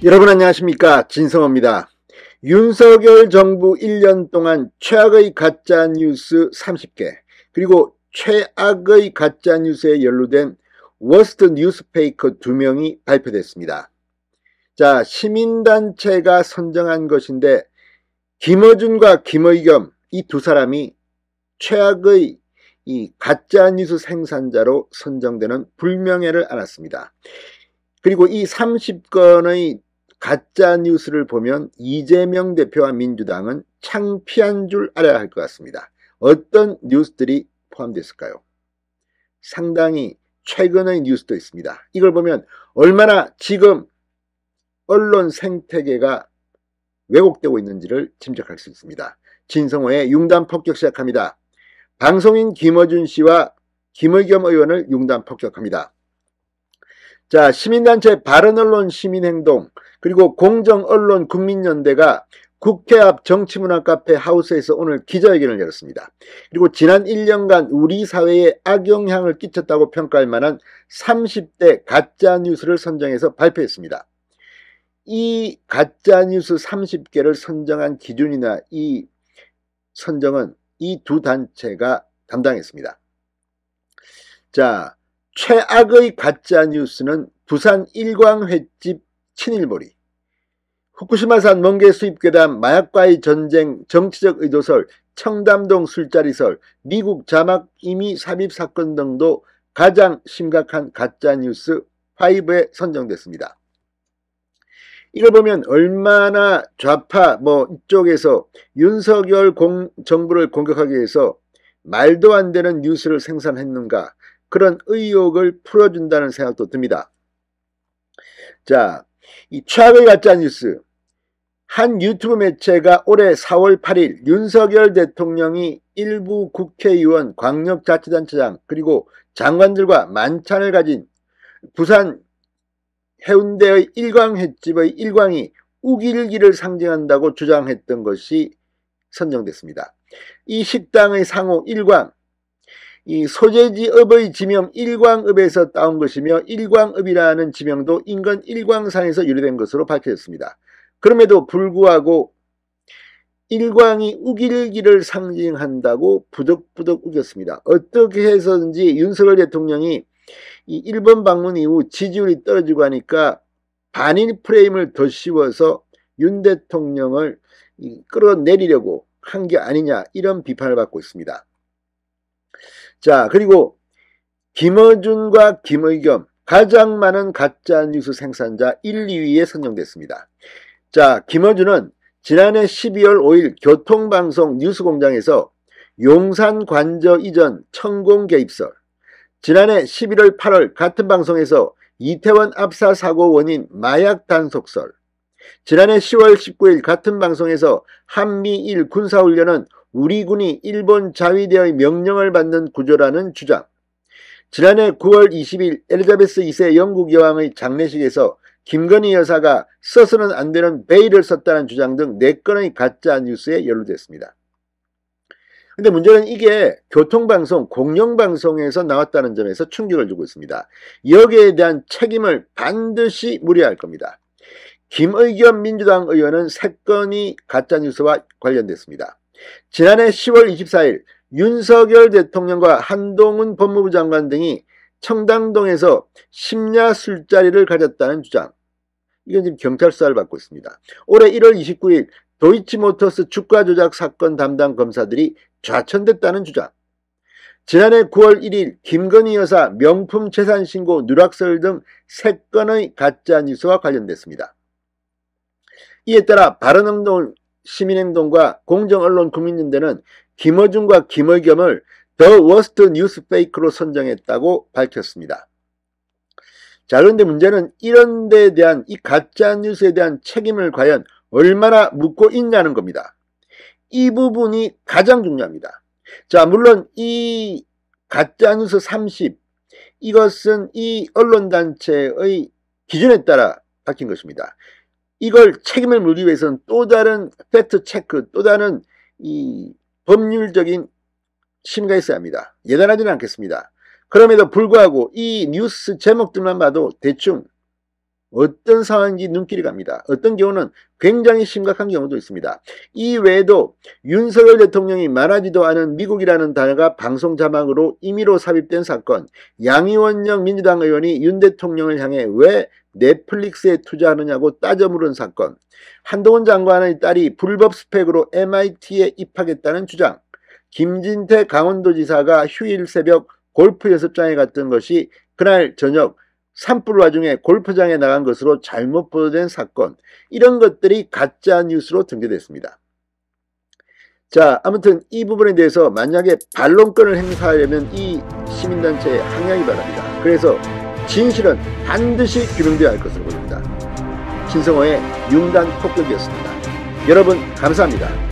여러분 안녕하십니까, 진성호입니다. 윤석열 정부 1년 동안 최악의 가짜뉴스 30개, 그리고 최악의 가짜뉴스에 연루된 워스트 뉴스페이커 2명이 발표됐습니다. 자, 시민단체가 선정한 것인데 김어준과 김의겸 이 두 사람이 최악의 이 가짜뉴스 생산자로 선정되는 불명예를 안았습니다. 그리고 이 30건의 가짜뉴스를 보면 이재명 대표와 민주당은 창피한 줄 알아야 할 것 같습니다. 어떤 뉴스들이 포함됐을까요? 상당히 최근의 뉴스도 있습니다. 이걸 보면 얼마나 지금 언론 생태계가 왜곡되고 있는지를 짐작할 수 있습니다. 진성호의 융단 폭격 시작합니다. 방송인 김어준 씨와 김의겸 의원을 융단 폭격합니다. 자, 시민단체 바른언론 시민행동 그리고 공정언론 국민연대가 국회 앞 정치문화카페 하우스에서 오늘 기자회견을 열었습니다. 그리고 지난 1년간 우리 사회에 악영향을 끼쳤다고 평가할 만한 30대 가짜뉴스를 선정해서 발표했습니다. 이 가짜뉴스 30개를 선정한 기준이나 이 선정은 이 두 단체가 담당했습니다. 자, 최악의 가짜뉴스는 부산 일광횟집 친일몰이, 후쿠시마산 멍게 수입괴담, 마약과의 전쟁, 정치적 의도설, 청담동 술자리설, 미국 자막 임의 삽입 사건 등도 가장 심각한 가짜뉴스 5에 선정됐습니다. 이걸 보면 얼마나 좌파 이쪽에서 윤석열 정부를 공격하기 위해서 말도 안 되는 뉴스를 생산했는가, 그런 의혹을 풀어준다는 생각도 듭니다. 자, 이 최악의 가짜뉴스. 한 유튜브 매체가 올해 4월 8일 윤석열 대통령이 일부 국회의원, 광역자치단체장 그리고 장관들과 만찬을 가진 부산 해운대의 일광횟집의 일광이 우길기를 상징한다고 주장했던 것이 선정됐습니다. 이 식당의 상호 일광, 이 소재지읍의 지명 일광읍에서 따온 것이며 일광읍이라는 지명도 인근 일광산에서 유래된 것으로 밝혀졌습니다. 그럼에도 불구하고 일광이 우길기를 상징한다고 부득부득 우겼습니다. 어떻게 해서든지 윤석열 대통령이 이 일본 방문 이후 지지율이 떨어지고 하니까 반일 프레임을 더 씌워서 윤 대통령을 끌어내리려고 한 게 아니냐, 이런 비판을 받고 있습니다. 자, 그리고 김어준과 김의겸 가장 많은 가짜뉴스 생산자 1, 2위에 선정됐습니다. 자, 김어준은 지난해 12월 5일 교통방송 뉴스공장에서 용산 관저 이전 천공 개입설, 지난해 11월 8월 같은 방송에서 이태원 압사 사고 원인 마약 단속설, 지난해 10월 19일 같은 방송에서 한미일 군사훈련은 우리 군이 일본 자위대의 명령을 받는 구조라는 주장, 지난해 9월 20일 엘리자베스 2세 영국 여왕의 장례식에서 김건희 여사가 써서는 안 되는 베일을 썼다는 주장 등 4건의 가짜 뉴스에 연루됐습니다. 근데 문제는 이게 교통방송, 공영방송에서 나왔다는 점에서 충격을 주고 있습니다. 여기에 대한 책임을 반드시 물어야 할 겁니다. 김의겸 민주당 의원은 3건이 가짜뉴스와 관련됐습니다. 지난해 10월 24일 윤석열 대통령과 한동훈 법무부 장관 등이 청담동에서 심야 술자리를 가졌다는 주장, 이건 지금 경찰 수사를 받고 있습니다. 올해 1월 29일 도이치모터스 주가 조작 사건 담당 검사들이 좌천됐다는 주장, 지난해 9월 1일 김건희 여사 명품 재산 신고 누락설 등 3건의 가짜뉴스와 관련됐습니다. 이에 따라 바른언론 시민행동과 공정언론 국민연대는 김어준과 김의겸을 더 워스트 뉴스페이크로 선정했다고 밝혔습니다. 자, 그런데 문제는 이런 데에 대한, 이 가짜뉴스에 대한 책임을 과연 얼마나 묻고 있냐는 겁니다. 이 부분이 가장 중요합니다. 자, 물론 이 가짜뉴스 30, 이것은 이 언론단체의 기준에 따라 바뀐 것입니다. 이걸 책임을 물기 위해서는 또 다른 팩트 체크, 또 다른 이 법률적인 심의가 있어야 합니다. 예단하지는 않겠습니다. 그럼에도 불구하고 이 뉴스 제목들만 봐도 대충 어떤 상황인지 눈길이 갑니다. 어떤 경우는 굉장히 심각한 경우도 있습니다. 이 외에도 윤석열 대통령이 말하지도 않은 미국이라는 단어가 방송 자막으로 임의로 삽입된 사건, 양이원영 민주당 의원이 윤 대통령을 향해 왜 넷플릭스에 투자하느냐고 따져 물은 사건, 한동훈 장관의 딸이 불법 스펙으로 MIT에 입학했다는 주장, 김진태 강원도지사가 휴일 새벽 골프 연습장에 갔던 것이 그날 저녁 산불 와중에 골프장에 나간 것으로 잘못 보도된 사건, 이런 것들이 가짜 뉴스로 등재됐습니다. 자, 아무튼 이 부분에 대해서 만약에 반론권을 행사하려면 이 시민단체에 항의하기 바랍니다. 그래서 진실은 반드시 규명되어야 할 것으로 보입니다. 신성호의 융단 폭격이었습니다. 여러분 감사합니다.